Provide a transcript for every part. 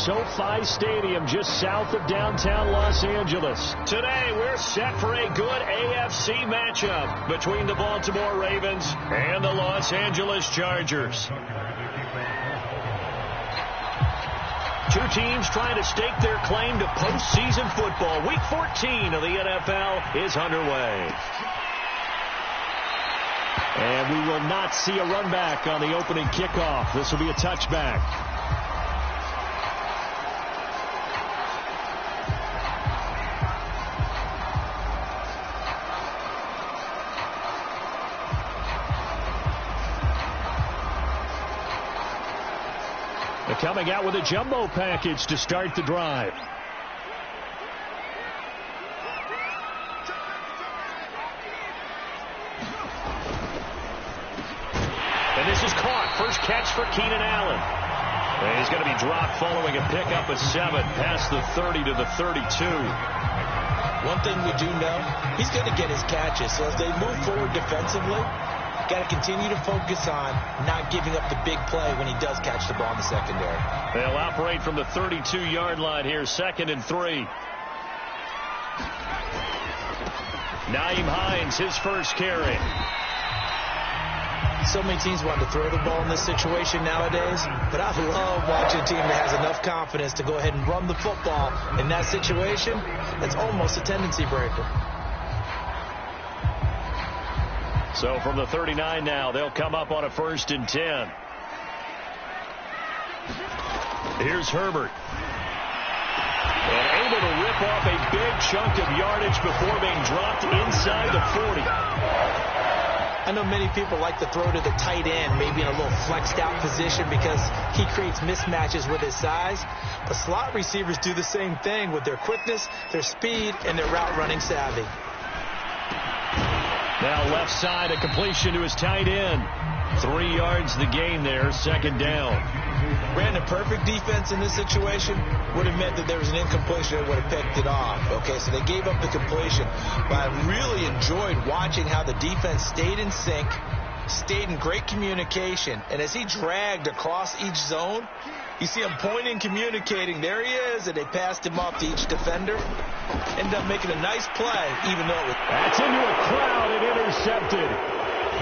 SoFi Stadium just south of downtown Los Angeles. Today, we're set for a good AFC matchup between the Baltimore Ravens and the Los Angeles Chargers. Two teams trying to stake their claim to postseason football. Week 14 of the NFL is underway. And we will not see a run back on the opening kickoff. This will be a touchback. They're coming out with a jumbo package to start the drive. And this is caught. First catch for Keenan Allen. And he's going to be dropped following a pickup of 7 past the 30 to the 32. One thing we do know, he's going to get his catches. So as they move forward defensively, got to continue to focus on not giving up the big play when he does catch the ball in the secondary. They'll operate from the 32-yard line here, 2nd and 3. Nyheim Hines, his first carry. So many teams want to throw the ball in this situation nowadays, but I love watching a team that has enough confidence to go ahead and run the football in that situation. That's almost a tendency breaker. So from the 39 now, they'll come up on a 1st and 10. Here's Herbert. And able to rip off a big chunk of yardage before being dropped inside the 40. I know many people like to throw to the tight end, maybe in a little flexed out position because he creates mismatches with his size. But slot receivers do the same thing with their quickness, their speed, and their route running savvy. Now left side, a completion to his tight end. 3 yards the gain there, 2nd down. Brandon, perfect defense in this situation would have meant that there was an incompletion that would have picked it off. Okay, so they gave up the completion. But I really enjoyed watching how the defense stayed in sync, stayed in great communication. And as he dragged across each zone, you see him pointing, communicating. There he is, and they passed him off to each defender. Ended up making a nice play, even though it was... That's into a crowd and intercepted.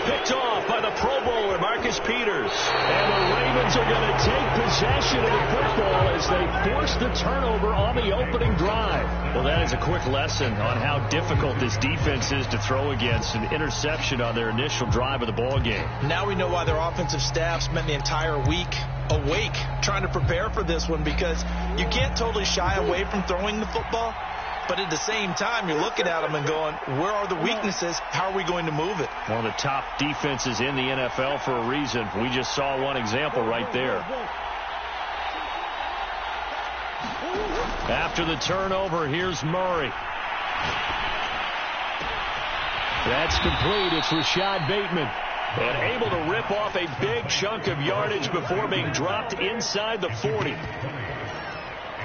Picked off by the Pro Bowler, Marcus Peters. And the Ravens are going to take possession of the football as they force the turnover on the opening drive. Well, that is a quick lesson on how difficult this defense is to throw against. An interception on their initial drive of the ball game. Now we know why their offensive staff spent the entire week awake trying to prepare for this one, because you can't totally shy away from throwing the football. But at the same time, you're looking at them and going, where are the weaknesses? How are we going to move it? One of the top defenses in the NFL for a reason. We just saw one example right there. After the turnover, here's Murray. That's complete. It's Rashad Bateman. And able to rip off a big chunk of yardage before being dropped inside the 40.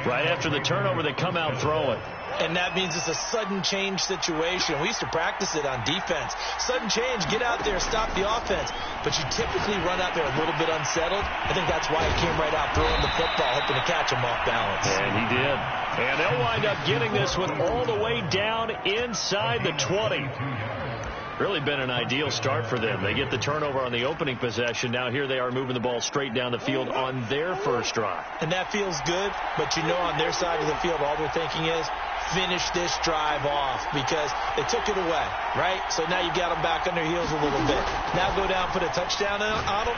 Right after the turnover, they come out throwing. And that means it's a sudden change situation. We used to practice it on defense. Sudden change, get out there, stop the offense. But you typically run out there a little bit unsettled. I think that's why he came right out throwing the football, hoping to catch him off balance. And he did. And they'll wind up getting this one all the way down inside the 20. Really been an ideal start for them. They get the turnover on the opening possession. Now here they are moving the ball straight down the field on their first drive. And that feels good, but you know on their side of the field all they're thinking is finish this drive off because they took it away, right? So now you got them back on their heels a little bit. Now go down, put a touchdown on them.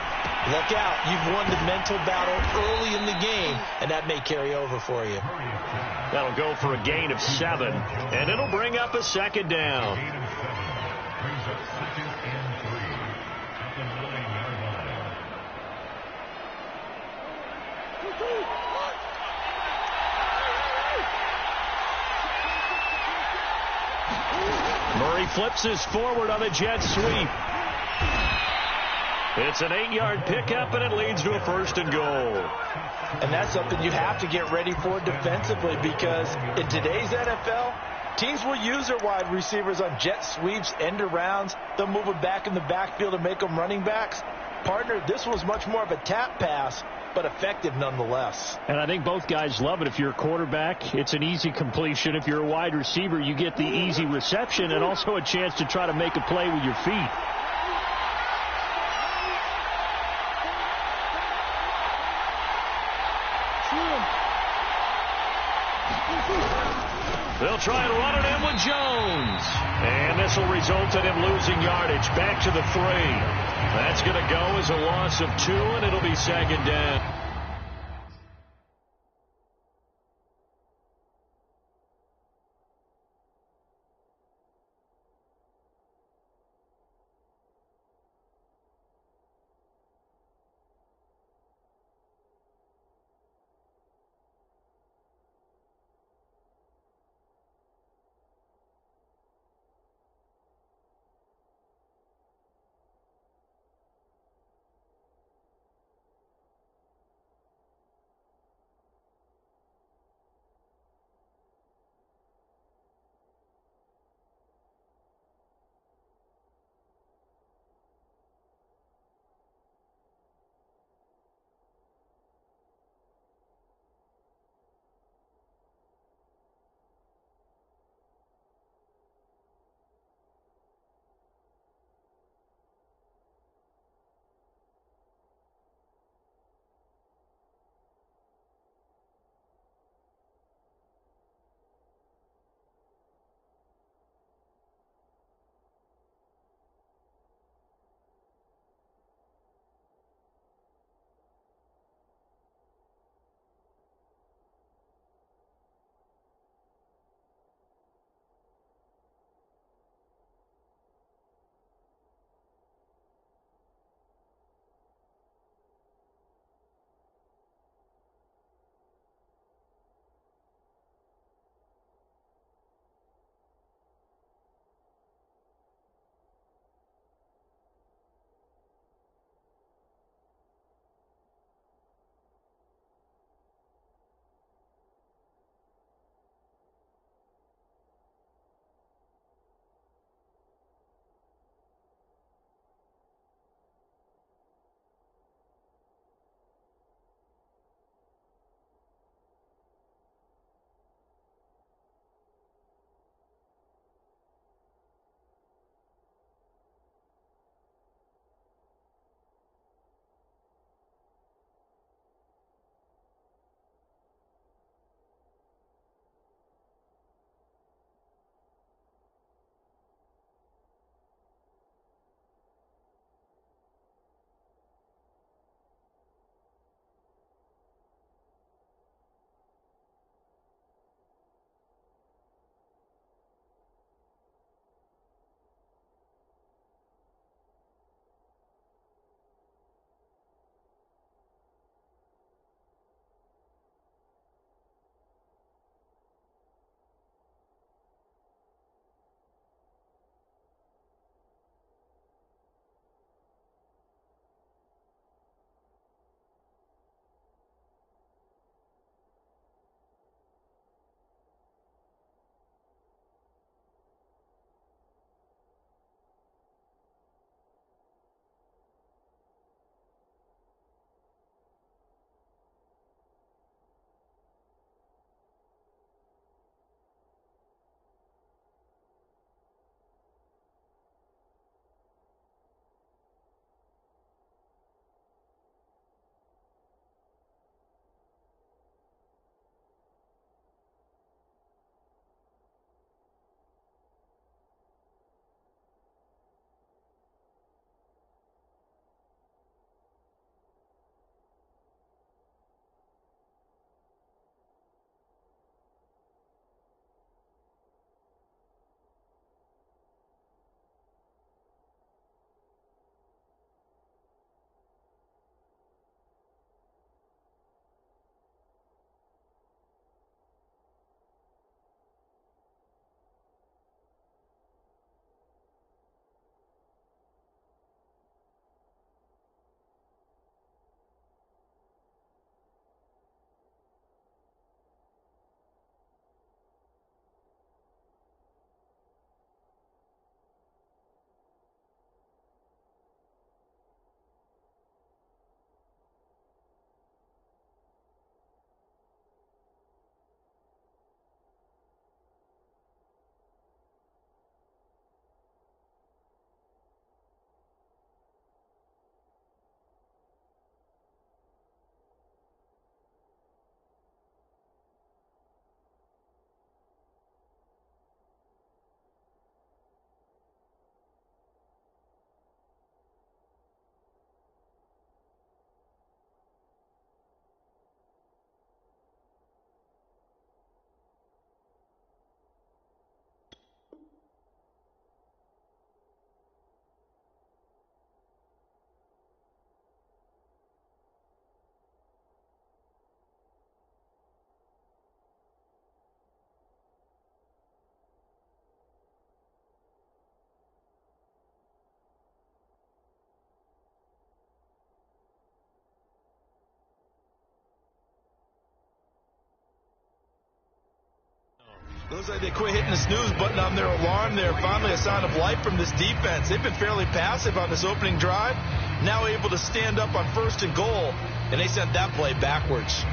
Look out. You've won the mental battle early in the game, and that may carry over for you. That'll go for a gain of 7, and it'll bring up a 2nd down. Murray flips this forward on the jet sweep. It's an 8-yard pickup, and it leads to a 1st and goal. And that's something you have to get ready for defensively, because in today's NFL, teams will use their wide receivers on jet sweeps, end arounds. They'll move them back in the backfield and make them running backs. partner. This was much more of a tap pass, but effective nonetheless. And I think both guys love it. If you're a quarterback, it's an easy completion. If you're a wide receiver, you get the easy reception and also a chance to try to make a play with your feet. They'll try and run it in with Jones. And this will result in him losing yardage. Back to the 3. That's going to go as a loss of 2, and it'll be 2nd down. Looks like they quit hitting the snooze button on their alarm there. Finally a sign of life from this defense. They've been fairly passive on this opening drive. Now able to stand up on 1st and goal, and they sent that play backwards.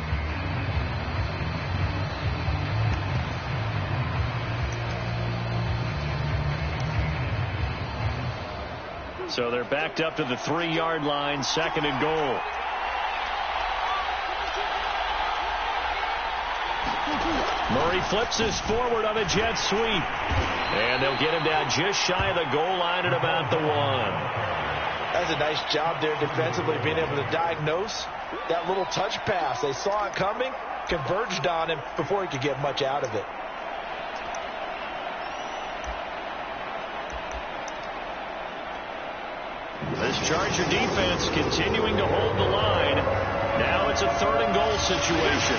So they're backed up to the 3-yard line, 2nd and goal. Murray flips this forward on a jet sweep. And they'll get him down just shy of the goal line at about the 1. That's a nice job there defensively, being able to diagnose that little touch pass. They saw it coming, converged on him before he could get much out of it. This Charger defense continuing to hold the line. Now it's a 3rd and goal situation.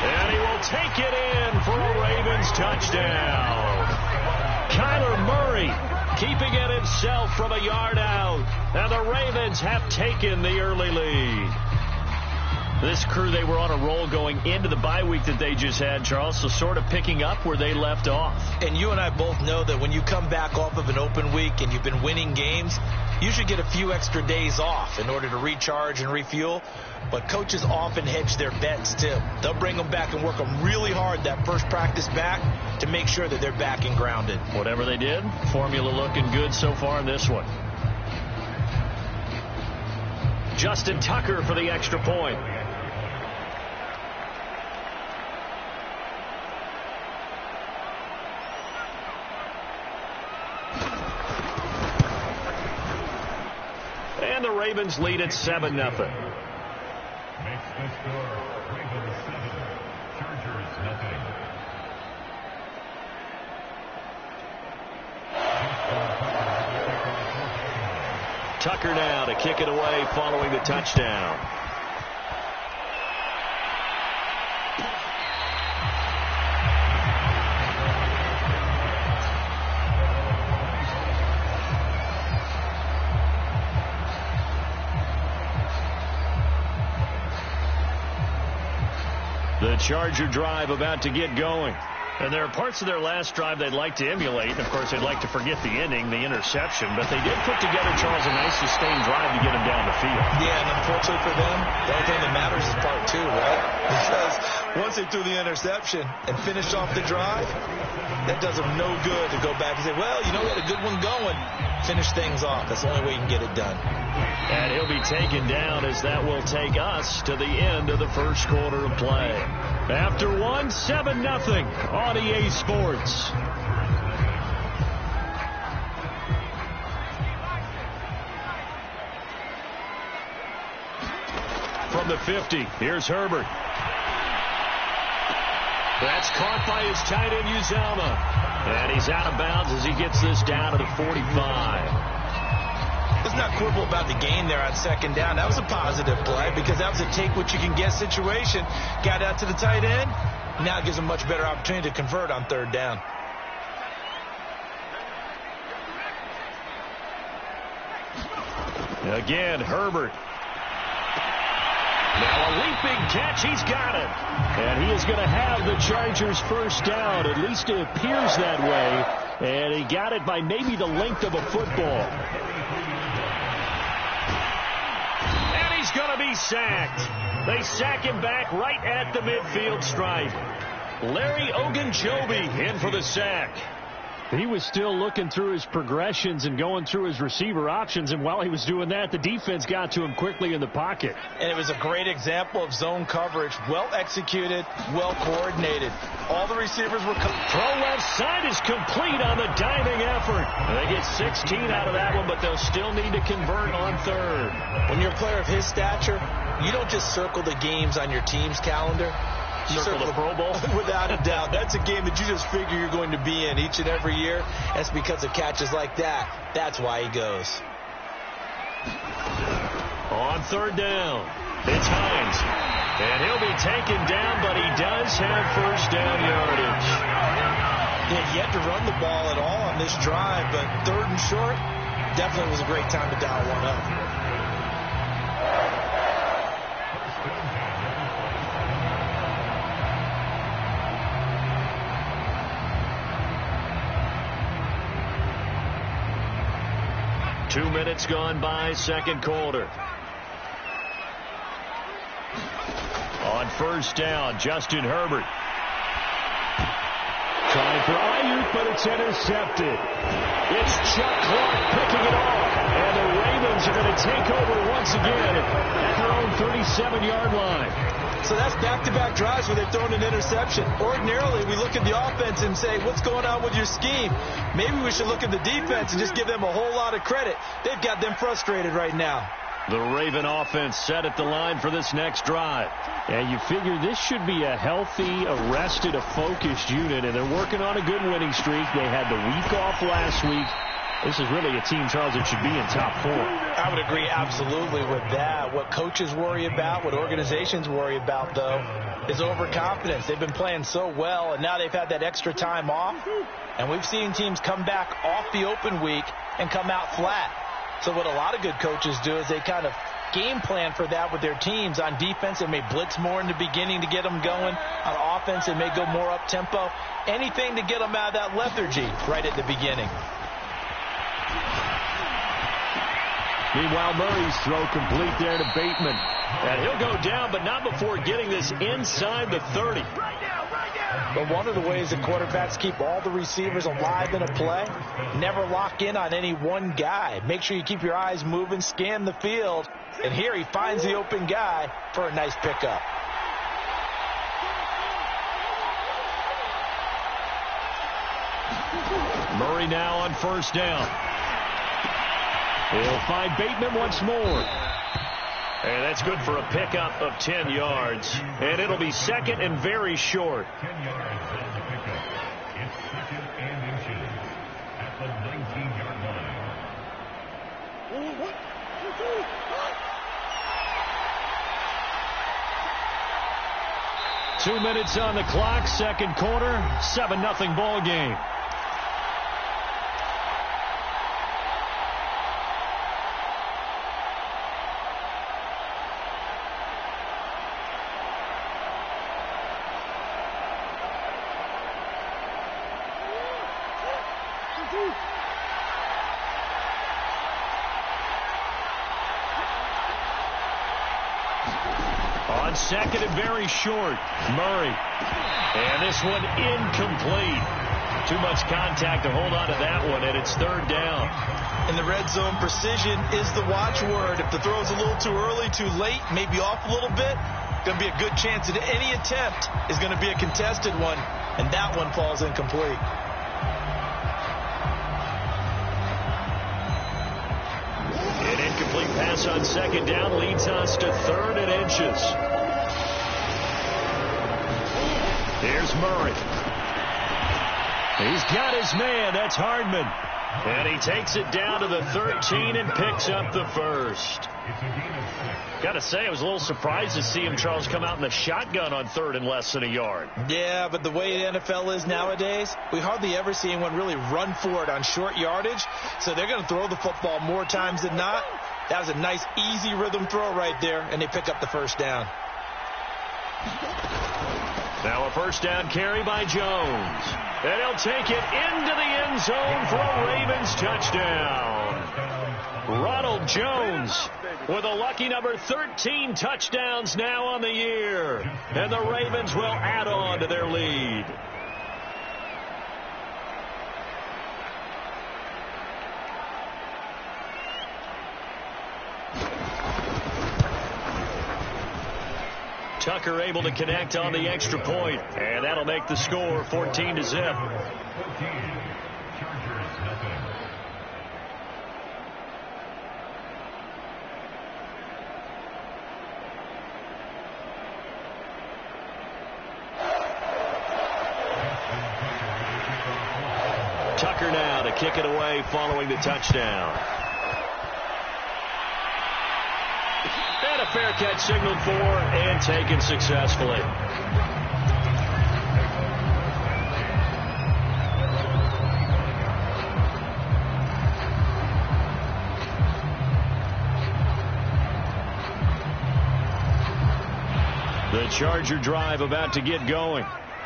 And he will take it in for a Ravens touchdown. Kyler Murray keeping it himself from a yard out. And the Ravens have taken the early lead. This crew, they were on a roll going into the bye week that they just had, Charles, so sort of picking up where they left off. And you and I both know that when you come back off of an open week and you've been winning games, you should get a few extra days off in order to recharge and refuel. But coaches often hedge their bets, too. They'll bring them back and work them really hard that first practice back to make sure that they're back and grounded. Whatever they did, formula looking good so far in this one. Justin Tucker for the extra point. And the Ravens lead at 7-0. Makes the score Ravens 7, Chargers nothing. Tucker now to kick it away following the touchdown. The Charger drive about to get going. And there are parts of their last drive they'd like to emulate. And, of course, they'd like to forget the ending, the interception. But they did put together, Charles, a nice sustained drive to get him down the field. Yeah, and unfortunately for them, the only thing that matters is part 2, right? Because once they threw the interception and finished off the drive, that does them no good to go back and say, well, you know, we had a good one going. Finish things off. That's the only way you can get it done. And he'll be taken down as that will take us to the end of the first quarter of play. After 1, 7-0 on EA Sports. From the 50, here's Herbert. That's caught by his tight end, Uzama. And he's out of bounds as he gets this down to the 45. Let's not quibble about the gain there on 2nd down. That was a positive play because that was a take-what-you-can-get situation. Got out to the tight end. Now it gives him a much better opportunity to convert on 3rd down. Again, Herbert. Now a leaping catch. He's got it. And he is going to have the Chargers first down. At least it appears that way. And he got it by maybe the length of a football. And he's going to be sacked. They sack him back right at the midfield stripe. Larry Ogunjobi in for the sack. He was still looking through his progressions and going through his receiver options, and while he was doing that, the defense got to him quickly in the pocket. And it was a great example of zone coverage. Well executed, well coordinated. All the receivers were... Throw left side is complete on the diving effort. They get 16 out of that one, but they'll still need to convert on 3rd. When you're a player of his stature, you don't just circle the games on your team's calendar. You circle the Pro Bowl? Without a doubt. That's a game that you just figure you're going to be in each and every year. That's because of catches like that. That's why he goes. On 3rd down, it's Hines. And he'll be taken down, but he does have first down yardage. He had yet to run the ball at all on this drive, but 3rd and short definitely was a great time to dial one up. 2 minutes gone by, second quarter. On first down, Justin Herbert. Trying for Ayuk, but it's intercepted. It's Chuck Clark picking it off. And the Ravens are going to take over once again at their own 37-yard line. So that's back-to-back drives where they've thrown an interception. Ordinarily, we look at the offense and say, what's going on with your scheme? Maybe we should look at the defense and just give them a whole lot of credit. They've got them frustrated right now. The Raven offense set at the line for this next drive. And you figure this should be a healthy, arrested, a focused unit, and they're working on a good winning streak. They had the week off last week. This is really a team, Charles, that should be in top 4. I would agree absolutely with that. What coaches worry about, what organizations worry about, though, is overconfidence. They've been playing so well, and now they've had that extra time off. And we've seen teams come back off the open week and come out flat. So what a lot of good coaches do is they kind of game plan for that with their teams. On defense, they may blitz more in the beginning to get them going. On offense, they may go more up-tempo. Anything to get them out of that lethargy right at the beginning. Meanwhile, Murray's throw complete there to Bateman. And he'll go down, but not before getting this inside the 30. But one of the ways that quarterbacks keep all the receivers alive in a play, never lock in on any one guy. Make sure you keep your eyes moving, scan the field. And here he finds the open guy for a nice pickup. Murray now on first down. He'll find Bateman once more. And that's good for a pickup of 10 yards. And it'll be second and very short. 10 yards on the pickup. It's second and inches at the 19-yard line. 2 minutes on the clock, second quarter, 7-0 ball game. On second and very short, Murray. And this one incomplete. Too much contact to hold on to that one, and it's third down. In the red zone, precision is the watchword. If the throw's a little too early, too late, maybe off a little bit, going to be a good chance that any attempt is going to be a contested one, and that one falls incomplete. An incomplete pass on second down leads us to third and inches. Here's Murray. He's got his man. That's Hardman. And he takes it down to the 13 and picks up the first. Got to say, I was a little surprised to see him, Charles, come out in the shotgun on third and less than a yard. Yeah, but the way the NFL is nowadays, we hardly ever see anyone really run for it on short yardage. So they're going to throw the football more times than not. That was a nice, easy rhythm throw right there, and they pick up the first down. Now a first down carry by Jones. And he'll take it into the end zone for a Ravens touchdown. Ronald Jones with a lucky number 13 touchdowns now on the year. And the Ravens will add on to their lead. Tucker able to connect on the extra point, and that'll make the score 14-0. 14. Chargers nothing. Tucker now to kick it away following the touchdown. And a fair catch signaled for and taken successfully. The Charger drive about to get going.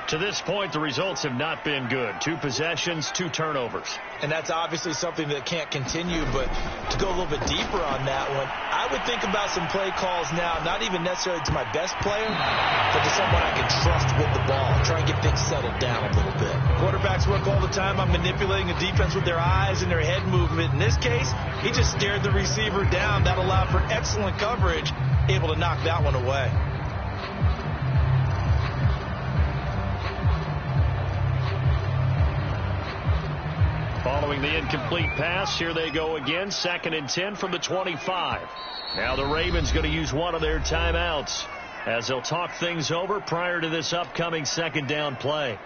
To this point, the results have not been good. 2 possessions, 2 turnovers. And that's obviously something that can't continue, but to go a little bit deeper on that one, I would think about some play calls now, not even necessarily to my best player, but to someone I can trust with the ball. Try and get things settled down a little bit. Quarterbacks work all the time on manipulating the defense with their eyes and their head movement. In this case, he just stared the receiver down. That allowed for excellent coverage, able to knock that one away. Following the incomplete pass, here they go again. 2nd and 10 from the 25. Now the Ravens going to use one of their timeouts as they'll talk things over prior to this upcoming 2nd down play.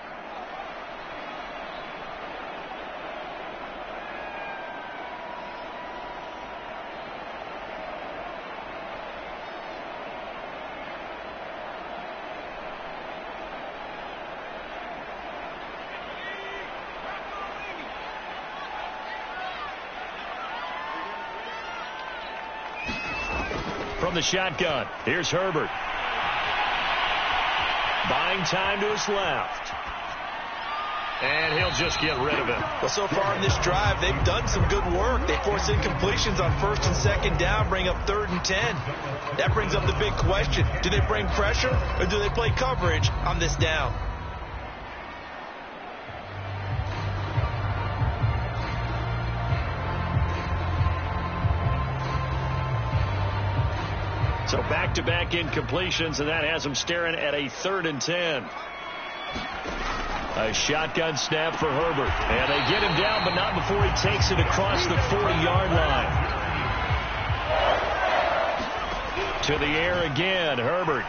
From the shotgun, here's Herbert. Buying time to his left. And he'll just get rid of it. Well, so far in this drive, they've done some good work. They force incompletions on 1st and 2nd down, bring up 3rd and 10. That brings up the big question. Do they bring pressure or do they play coverage on this down? So back-to-back incompletions, and that has them staring at a 3rd and 10. A shotgun snap for Herbert. And they get him down, but not before he takes it across the 40-yard line. To the air again, Herbert.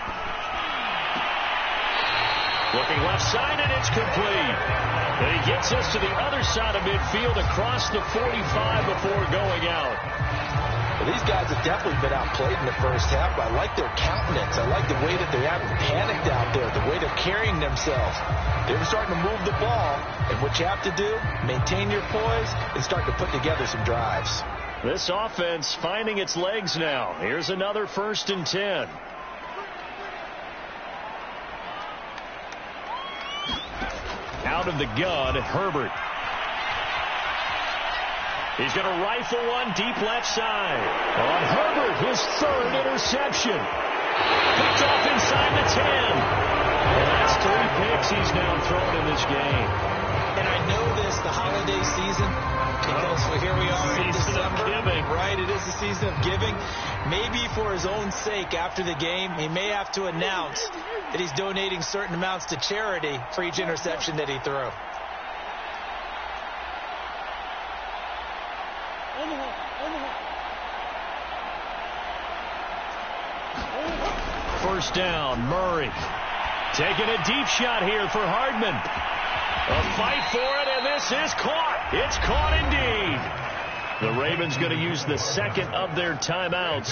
Looking left side, and it's complete. And he gets us to the other side of midfield across the 45 before going out. Well, these guys have definitely been outplayed in the first half, but I like their countenance. I like the way that they haven't panicked out there, the way they're carrying themselves. They're starting to move the ball, and what you have to do, maintain your poise and start to put together some drives. This offense finding its legs now. Here's another 1st and 10. Out of the gun, Herbert. He's going to rifle one deep left side. On Herbert, his 3rd interception. Picked off inside the 10. And that's 3 picks he's now thrown in this game. And I know this, the holiday season, because here we are in December. Giving. Right, it is the season of giving. Maybe for his own sake after the game, he may have to announce that he's donating certain amounts to charity for each interception that he threw. First down, Murray. Taking a deep shot here for Hardman. A fight for it, and this is caught. It's caught indeed. The Ravens going to use the 2nd of their timeouts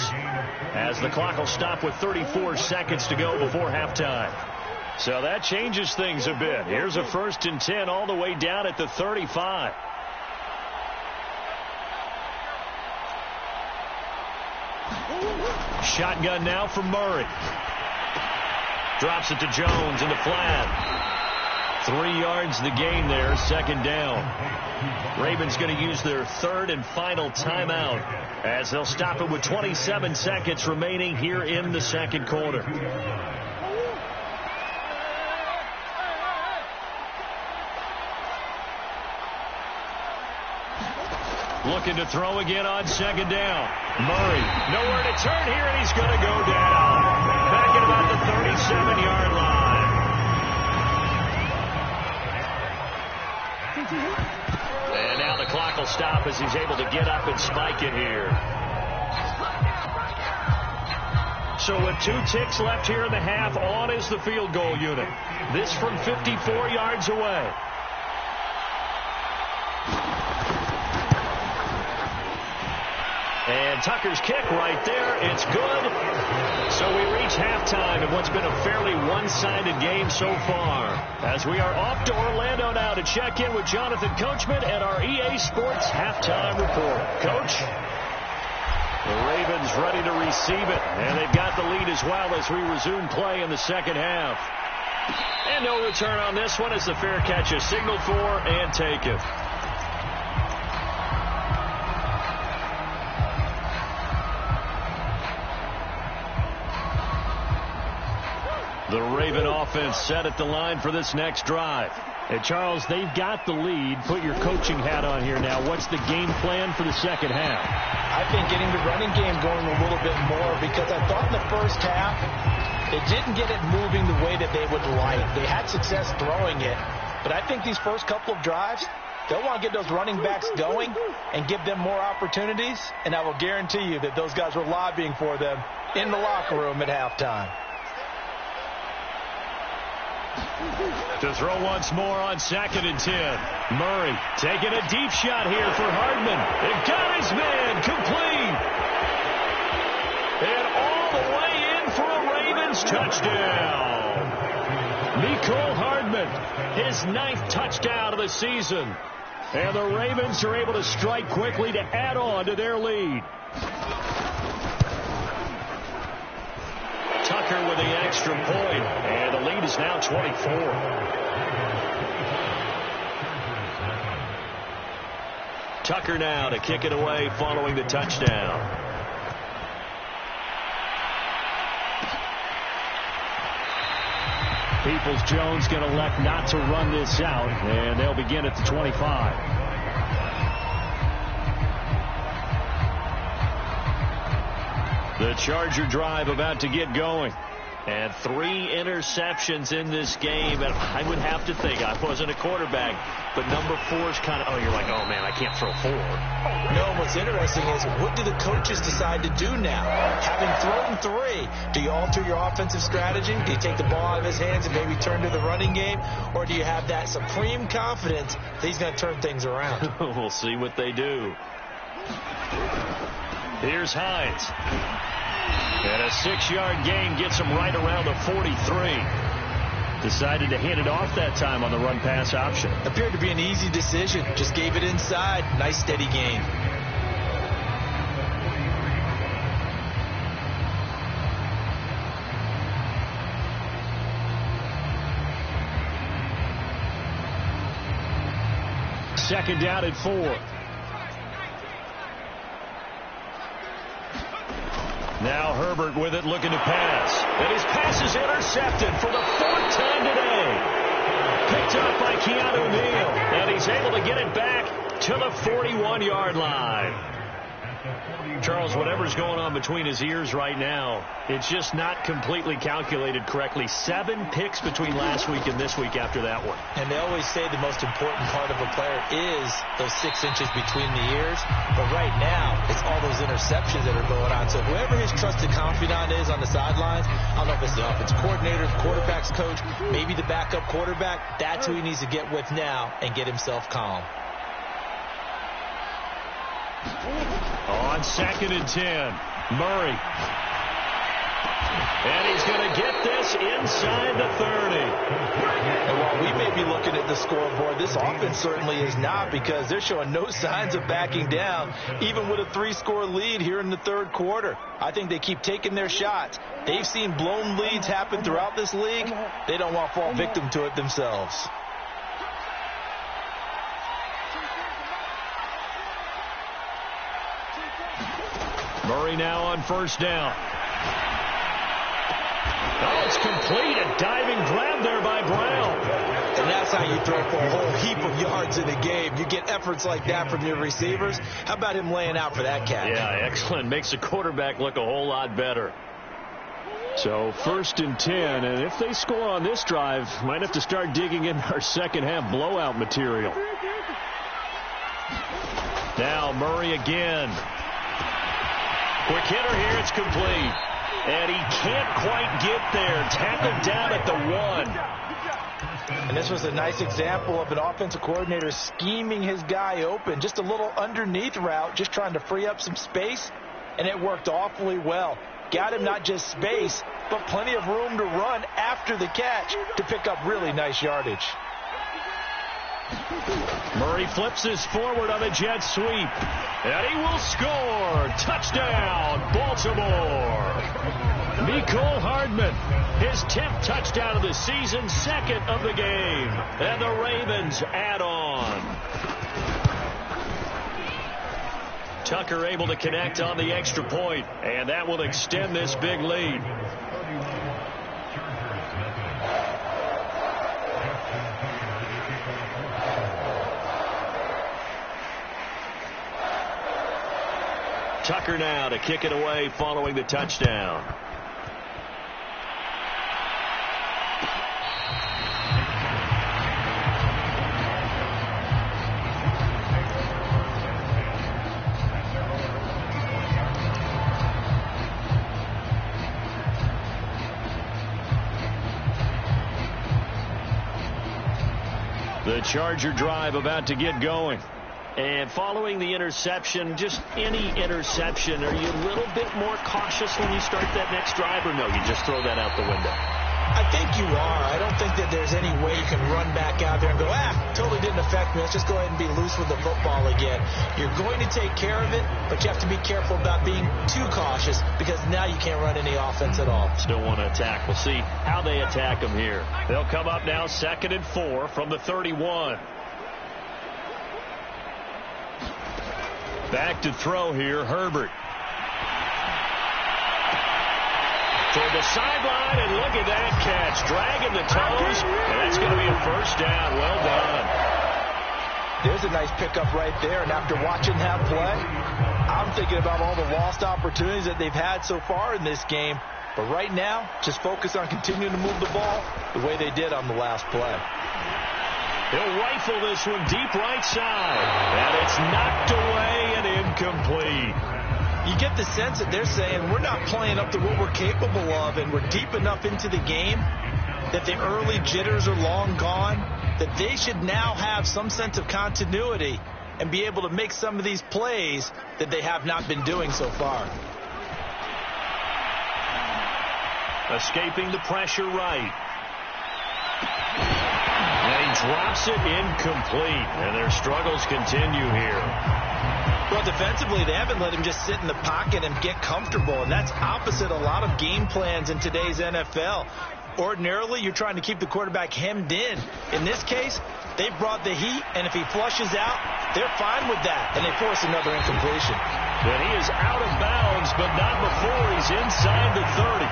as the clock will stop with 34 seconds to go before halftime. So that changes things a bit. Here's a 1st and 10 all the way down at the 35. Shotgun now for Murray. Drops it to Jones in the flat. 3 yards the gain there, 2nd down. Ravens going to use their 3rd and final timeout as they'll stop it with 27 seconds remaining here in the 2nd quarter. Looking to throw again on 2nd down. Murray, nowhere to turn here, and he's going to go down. Back at about the 37-yard line. And now the clock will stop as he's able to get up and spike it here. So with 2 ticks left here in the half, on is the field goal unit. This from 54 yards away. And Tucker's kick right there. It's good. So we reach halftime in what's been a fairly one-sided game so far. As we are off to Orlando now to check in with Jonathan Coachman and our EA Sports halftime report. Coach? The Ravens ready to receive it. And they've got the lead as well as we resume play in the 2nd half. And no return on this one as the fair catch is signaled for and taken. The Raven offense set at the line for this next drive. And Charles, they've got the lead. Put your coaching hat on here now. What's the game plan for the second half? I think getting the running game going a little bit more, because I thought in the first half they didn't get it moving the way that they would like. They had success throwing it, but I think these first couple of drives, they'll want to get those running backs going and give them more opportunities, and I will guarantee you that those guys were lobbying for them in the locker room at halftime. To throw once more on 2nd and 10. Murray taking a deep shot here for Hardman. It got his man complete. And all the way in for a Ravens touchdown. Mecole Hardman, his 9th touchdown of the season. And the Ravens are able to strike quickly to add on to their lead. Tucker with the extra point, and the lead is now 24. Tucker now to kick it away following the touchdown. Peoples-Jones going to elect not to run this out, and they'll begin at the 25. The Charger drive about to get going. And 3 interceptions in this game. And I would have to think, I wasn't a quarterback, but number 4 is kind of, you're like, oh, man, I can't throw 4. No, what's interesting is, what do the coaches decide to do now? Having thrown 3, do you alter your offensive strategy? Do you take the ball out of his hands and maybe turn to the running game? Or do you have that supreme confidence that he's going to turn things around? We'll see what they do. Here's Hines. And a 6-yard gain gets him right around the 43. Decided to hand it off that time on the run-pass option. Appeared to be an easy decision. Just gave it inside. Nice steady gain. Second down at 4. Now Herbert with it, looking to pass. And his pass is intercepted for the 4th time today. Picked up by Keanu Neal. And he's able to get it back to the 41-yard line. Charles, whatever's going on between his ears right now, it's just not completely calculated correctly. 7 picks between last week and this week after that one. And they always say the most important part of a player is those 6 inches between the ears. But right now, it's all those interceptions that are going on. So whoever his trusted confidant is on the sidelines, I don't know if it's the offensive coordinator, the quarterback's coach, maybe the backup quarterback, that's who he needs to get with now and get himself calm. On 2nd and 10, Murray. And he's going to get this inside the 30. And while we may be looking at the scoreboard, this offense certainly is not, because they're showing no signs of backing down, even with a 3-score lead here in the 3rd quarter. I think they keep taking their shots. They've seen blown leads happen throughout this league. They don't want to fall victim to it themselves. Murray now on 1st down. Oh, it's complete. A diving grab there by Brown. And that's how you throw for a whole heap of yards in a game. You get efforts like that from your receivers. How about him laying out for that catch? Yeah, excellent. Makes the quarterback look a whole lot better. So 1st and 10, and if they score on this drive, might have to start digging in our second half blowout material. Now Murray again. Quick hitter here, it's complete. And he can't quite get there. Tackled down at the 1. And this was a nice example of an offensive coordinator scheming his guy open. Just a little underneath route, just trying to free up some space. And it worked awfully well. Got him not just space, but plenty of room to run after the catch to pick up really nice yardage. Murray flips this forward on a jet sweep. And he will score. Touchdown, Baltimore. Mecole Hardman, his 10th touchdown of the season, 2nd of the game. And the Ravens add on. Tucker able to connect on the extra point, and that will extend this big lead. Tucker now to kick it away following the touchdown. The Charger drive about to get going. And following the interception, just any interception, are you a little bit more cautious when you start that next drive, or no, you just throw that out the window? I think you are. I don't think that there's any way you can run back out there and go, totally didn't affect me. Let's just go ahead and be loose with the football again. You're going to take care of it, but you have to be careful about being too cautious because now you can't run any offense at all. Still want to attack. We'll see how they attack them here. They'll come up now 2nd and 4 from the 31. Back to throw here, Herbert. Toward the sideline, and look at that catch. Dragging the toes, and that's going to be a first down. Well done. There's a nice pickup right there, and after watching that play, I'm thinking about all the lost opportunities that they've had so far in this game. But right now, just focus on continuing to move the ball the way they did on the last play. He'll rifle this one deep right side, and it's knocked away and incomplete. You get the sense that they're saying we're not playing up to what we're capable of, and we're deep enough into the game that the early jitters are long gone, that they should now have some sense of continuity and be able to make some of these plays that they have not been doing so far. Escaping the pressure right. And he drops it incomplete, and their struggles continue here. Well, defensively, they haven't let him just sit in the pocket and get comfortable, and that's opposite a lot of game plans in today's NFL. Ordinarily, you're trying to keep the quarterback hemmed in. In this case, they brought the heat, and if he flushes out, they're fine with that, and they force another incompletion. And he is out of bounds, but not before he's inside the 30.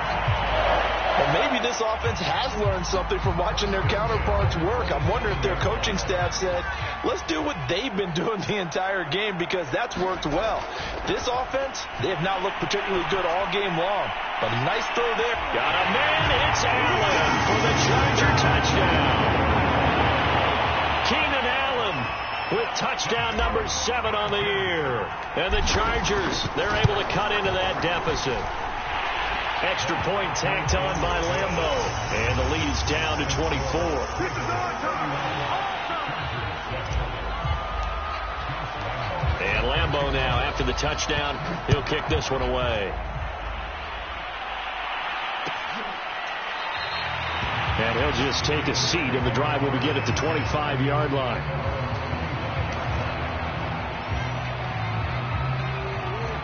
Well, maybe this offense has learned something from watching their counterparts work. I'm wondering if their coaching staff said, let's do what they've been doing the entire game because that's worked well. This offense, they have not looked particularly good all game long. But a nice throw there. Got a man. It's Allen for the Charger touchdown. Keenan Allen with touchdown number 7 on the year. And the Chargers, they're able to cut into that deficit. Extra point tacked on by Lambeau. And the lead's down to 24. And Lambeau now, after the touchdown, he'll kick this one away. And he'll just take a seat, and the drive will begin at the 25-yard line.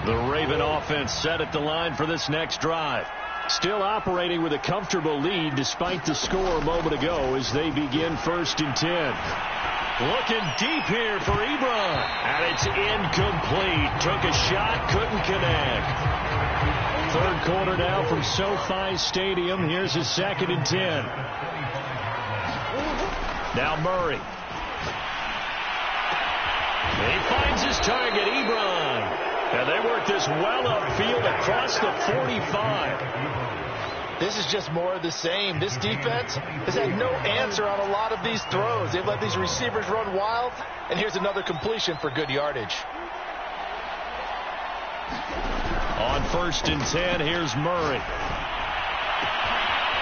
The Raven offense set at the line for this next drive. Still operating with a comfortable lead despite the score a moment ago as they begin 1st and 10. Looking deep here for Ebron. And it's incomplete. Took a shot, couldn't connect. 3rd quarter now from SoFi Stadium. Here's his 2nd and 10. Now Murray. And he finds his target, Ebron. And they work this well upfield across the 45. This is just more of the same. This defense has had no answer on a lot of these throws. They've let these receivers run wild. And here's another completion for good yardage. On 1st and 10, here's Murray.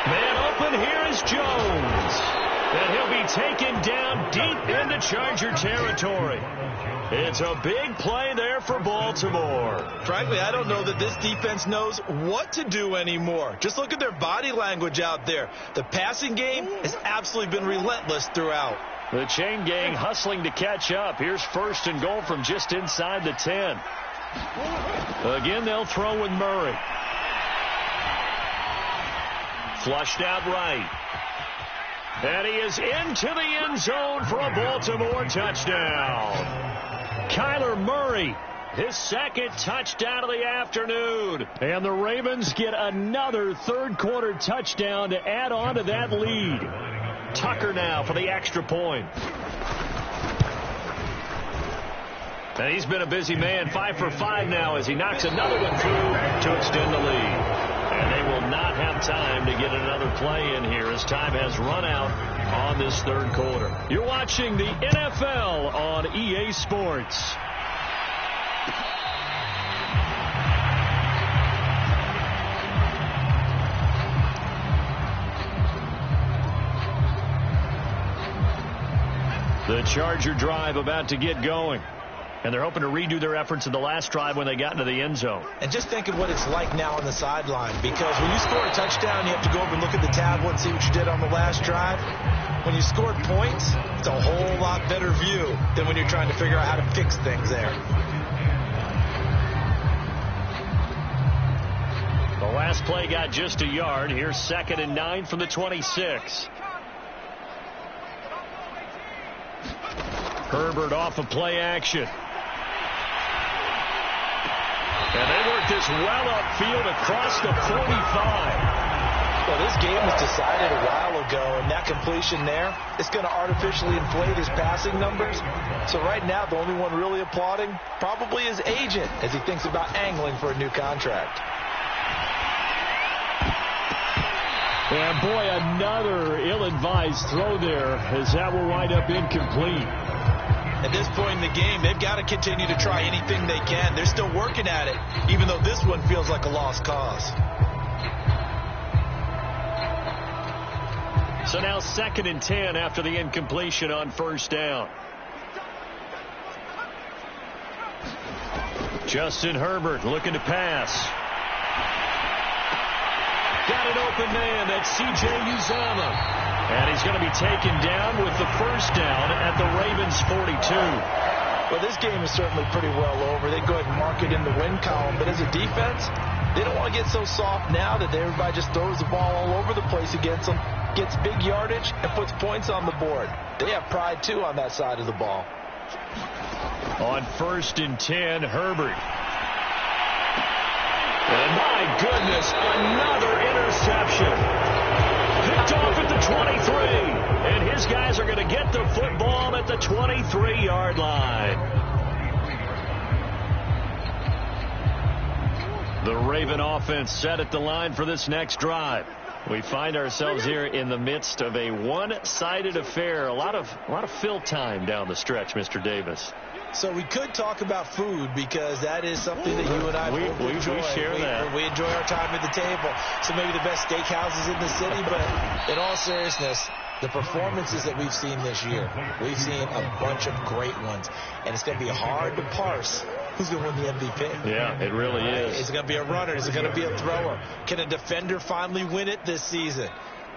Man open, here is Jones. And he'll be taken down deep into Charger territory. It's a big play there for Baltimore. Frankly, I don't know that this defense knows what to do anymore. Just look at their body language out there. The passing game has absolutely been relentless throughout. The chain gang hustling to catch up. Here's 1st and goal from just inside the 10. Again, they'll throw with Murray. Flushed out right. And he is into the end zone for a Baltimore touchdown. Kyler Murray, his 2nd touchdown of the afternoon. And the Ravens get another 3rd quarter touchdown to add on to that lead. Tucker now for the extra point. And he's been a busy man, 5 for 5 now as he knocks another one through to extend the lead. And they will not have time to get another play in here as time has run out on this third quarter. You're watching the NFL on EA Sports. The Charger drive about to get going. And they're hoping to redo their efforts in the last drive when they got into the end zone. And just think of what it's like now on the sideline, because when you score a touchdown, you have to go over and look at the tablet and see what you did on the last drive. When you scored points, it's a whole lot better view than when you're trying to figure out how to fix things there. The last play got just a yard. Here's 2nd and 9 from the 26. Herbert off of play action. And they work this well upfield across the 45. Well, this game was decided a while ago, and that completion there, it's going to artificially inflate his passing numbers. So right now, the only one really applauding probably his agent as he thinks about angling for a new contract. And boy, another ill-advised throw there as that will wind up incomplete. At this point in the game, they've got to continue to try anything they can. They're still working at it, even though this one feels like a lost cause. So now 2nd and 10 after the incompletion on first down. Justin Herbert looking to pass. Got an open man. That's C.J. Uzomah. And he's going to be taken down with the first down at the Ravens 42. Well, this game is certainly pretty well over. They go ahead and mark it in the win column. But as a defense, they don't want to get so soft now that everybody just throws the ball all over the place against them, gets big yardage, and puts points on the board. They have pride, too, on that side of the ball. On 1st and 10, Herbert. And my goodness, another interception. Picked off at the 23. And his guys are going to get the football at the 23-yard line. The Raven offense set at the line for this next drive. We find ourselves here in the midst of a one-sided affair. A lot of fill time down the stretch, Mr. Davis. So we could talk about food because that is something that you and I enjoy. We share that. We enjoy our time at the table. So maybe the best steakhouses in the city, but in all seriousness, the performances that we've seen this year, we've seen a bunch of great ones. And it's going to be hard to parse who's going to win the MVP. Yeah, it really is. Is it going to be a runner? Is it going to be a thrower? Can a defender finally win it this season?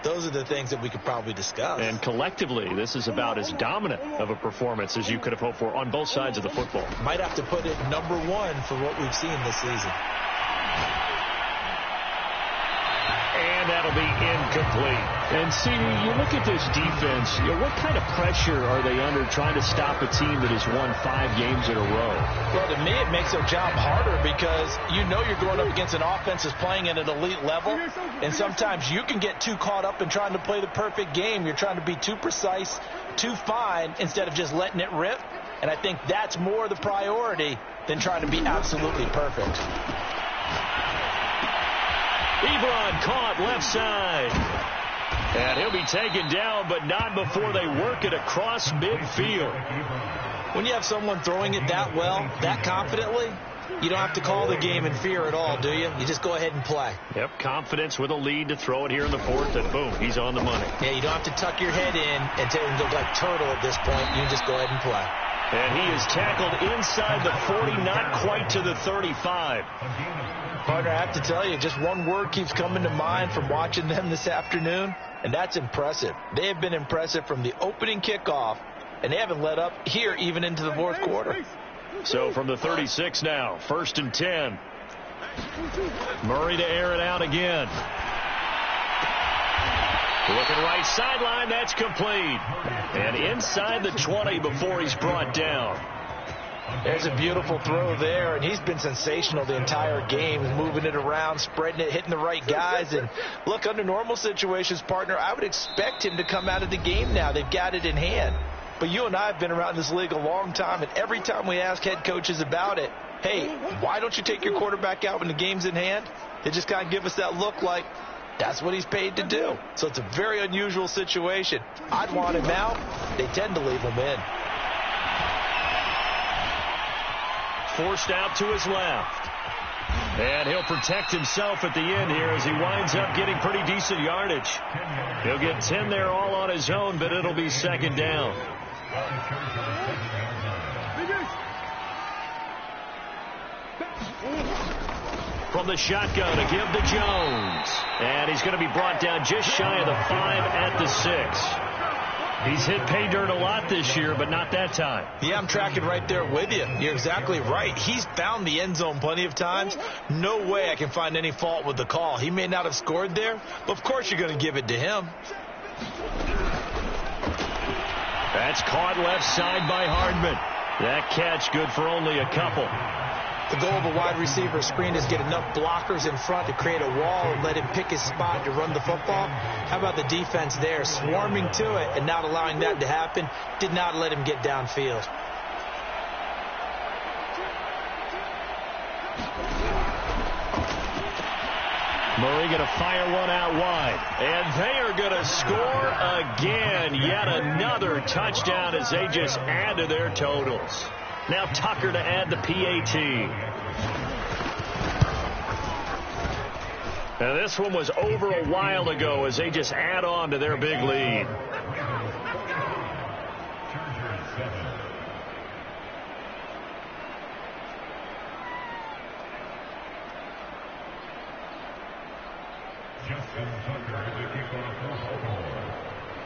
Those are the things that we could probably discuss. And collectively, this is about as dominant of a performance as you could have hoped for on both sides of the football. Might have to put it #1 for what we've seen this season. And that'll be incomplete. And see, you look at this defense, what kind of pressure are they under trying to stop a team that has won 5 games in a row? Well, to me, it makes their job harder because you know you're going up against an offense that's playing at an elite level, and sometimes you can get too caught up in trying to play the perfect game. You're trying to be too precise, too fine, instead of just letting it rip, and I think that's more the priority than trying to be absolutely perfect. Ebron caught left side. And he'll be taken down, but not before they work it across midfield. When you have someone throwing it that well, that confidently, you don't have to call the game in fear at all, do you? You just go ahead and play. Yep, confidence with a lead to throw it here in the 4th, and boom, he's on the money. Yeah, you don't have to tuck your head in and look like turtle at this point. You just go ahead and play. And he is tackled inside the 40, not quite to the 35. Partner, I have to tell you, just one word keeps coming to mind from watching them this afternoon, and that's impressive. They have been impressive from the opening kickoff, and they haven't let up here even into the 4th quarter. So from the 36 now, 1st and 10. Murray to air it out again. Looking right sideline, that's complete. And inside the 20 before he's brought down. There's a beautiful throw there, and he's been sensational the entire game, moving it around, spreading it, hitting the right guys. And look, under normal situations, partner, I would expect him to come out of the game now. They've got it in hand. But you and I have been around this league a long time, and every time we ask head coaches about it, hey, why don't you take your quarterback out when the game's in hand? They just kind of give us that look like that's what he's paid to do. So it's a very unusual situation. I'd want him out. They tend to leave him in. Forced out to his left. And he'll protect himself at the end here as he winds up getting pretty decent yardage. He'll get 10 there all on his own, but it'll be second down. From the shotgun to give to Jones. And he's going to be brought down just shy of the 5 at the 6. He's hit pay dirt a lot this year, but not that time. Yeah, I'm tracking right there with you. You're exactly right. He's found the end zone plenty of times. No way I can find any fault with the call. He may not have scored there, but of course you're going to give it to him. That's caught left side by Hardman. That catch good for only a couple. The goal of a wide receiver screen is get enough blockers in front to create a wall and let him pick his spot to run the football. How about the defense there, swarming to it and not allowing that to happen? Did not let him get downfield. Murray going to fire one out wide. And they are going to score again. Yet another touchdown as they just add to their totals. Now Tucker to add the PAT. Now this one was over a while ago as they just add on to their big lead.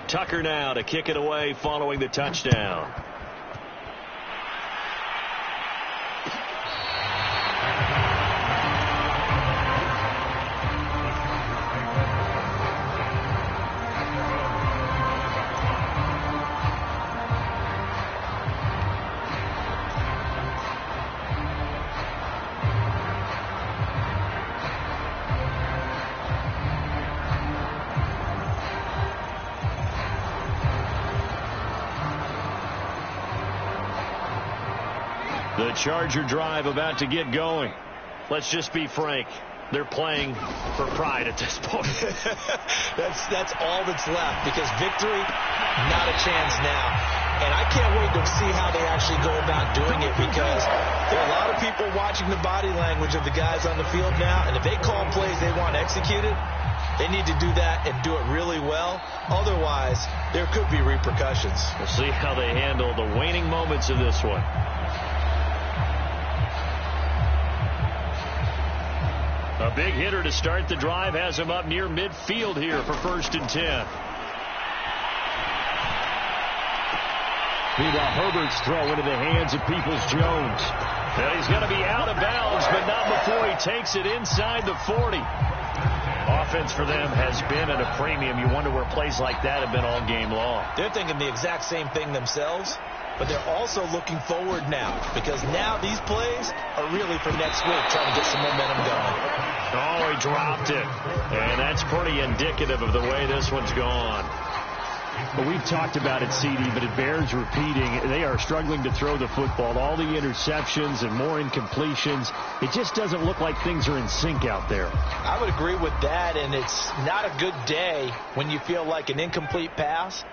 Tucker now to kick it away following the touchdown. The Charger drive about to get going. Let's just be frank. They're playing for pride at this point. That's all that's left, because victory, not a chance now. And I can't wait to see how they actually go about doing it, because there are a lot of people watching the body language of the guys on the field now, and if they call plays they want executed, they need to do that and do it really well. Otherwise, there could be repercussions. We'll see how they handle the waning moments of this one. A big hitter to start the drive has him up near midfield here for 1st and 10. Meanwhile, Herbert's throw into the hands of Peoples-Jones. And he's going to be out of bounds, but not before he takes it inside the 40. Offense for them has been at a premium. You wonder where plays like that have been all game long. They're thinking the exact same thing themselves, but they're also looking forward now, because now these plays are really for next week, trying to get some momentum going. Oh, he dropped it. And that's pretty indicative of the way this one's gone. Well, we've talked about it, CD, but it bears repeating. They are struggling to throw the football. All the interceptions and more incompletions. It just doesn't look like things are in sync out there. I would agree with that, and it's not a good day when you feel like an incomplete pass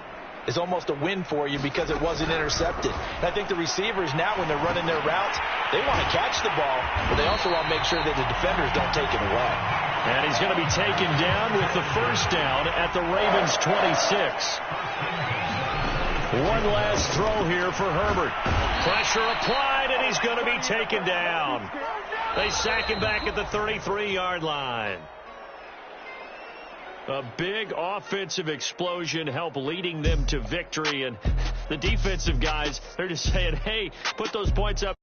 is almost a win for you because it wasn't intercepted. And I think the receivers now, when they're running their routes, they want to catch the ball, but they also want to make sure that the defenders don't take it away. And he's going to be taken down with the 1st down at the Ravens' 26. One last throw here for Herbert. Pressure applied, and he's going to be taken down. They sack him back at the 33-yard line. A big offensive explosion helped leading them to victory, and the defensive guys, they're just saying, hey, put those points up.